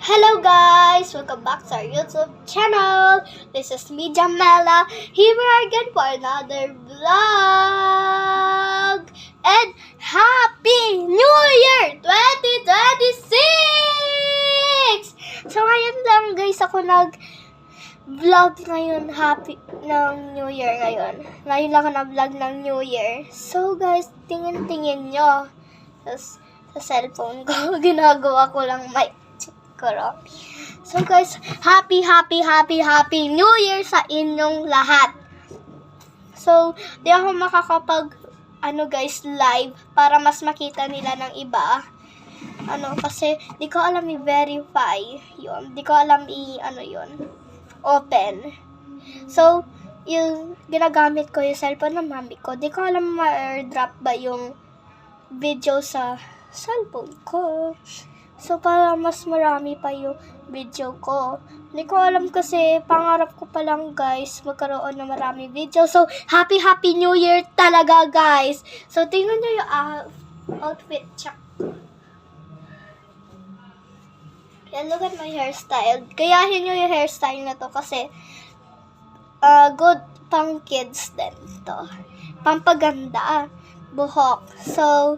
Hello guys! Welcome back to our YouTube channel. This is me, Jamela. Here we are again for another vlog. And Happy New Year 2026! So ngayon lang guys ako nag-vlog ngayon. Happy ng New Year ngayon. Ngayon lang ako nag-vlog ng New Year. So guys, tingin-tingin nyo. Tapos sa cellphone ko, ginagawa ko lang mic. So guys, happy New Year sa inyong lahat. So, di ako makakapag live para mas makita nila ng iba. Kasi di ko alam i-verify yun. Di ko alam open. So, yung ginagamit ko yung cellphone ng mami ko. Di ko alam ma-airdrop ba yung video sa cellphone ko. So, para mas marami pa yung video ko. Hindi ko alam kasi pangarap ko pa lang guys magkaroon ng marami video. So, Happy New Year talaga guys. So, tingnan nyo yung outfit check. And look at my hairstyle. Gayahin nyo yung hairstyle na to kasi good pang kids din to. Pampaganda. Buhok. So,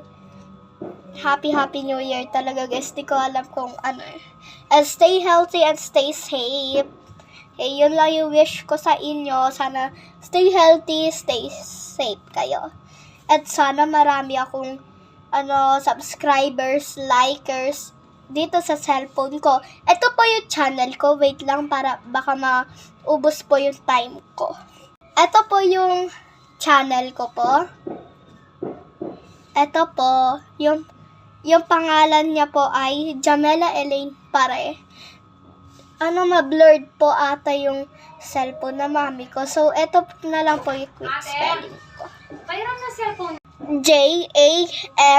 Happy New Year talaga guys. Di ko alam kung ano. And stay healthy and stay safe. Okay, yun lang yung wish ko sa inyo. Sana stay healthy, stay safe kayo. At sana marami akong subscribers, likers dito sa cellphone ko. Ito po yung channel ko. Wait lang para baka maubos po yung time ko. Ito po yung channel ko po. Ito po yung pangalan niya po ay Jamela Elaine Pare. Ma-blurred po ata yung cellphone na mami ko. So, eto na lang po yung quick spelling ko. Mayroon na cellphone. Jamella Elaine Pare.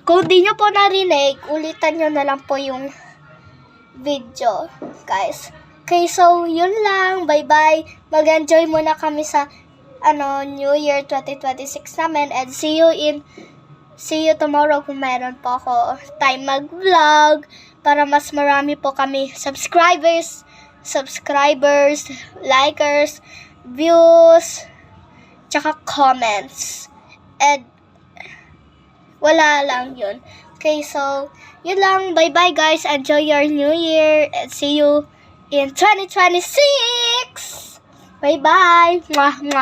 Kung di nyo po narinig, ulitan nyo na lang po yung video, guys. Okay, so yun lang. Bye-bye. Mag-enjoy muna kami sa New Year 2026 namin and see you tomorrow kung meron po ako time mag-vlog para mas marami po kami subscribers, likers, views, tsaka comments. And wala lang yun. Okay, so yun lang. Bye-bye guys. Enjoy your New Year and see you in 2026. Bye-bye. Mwah, mwah.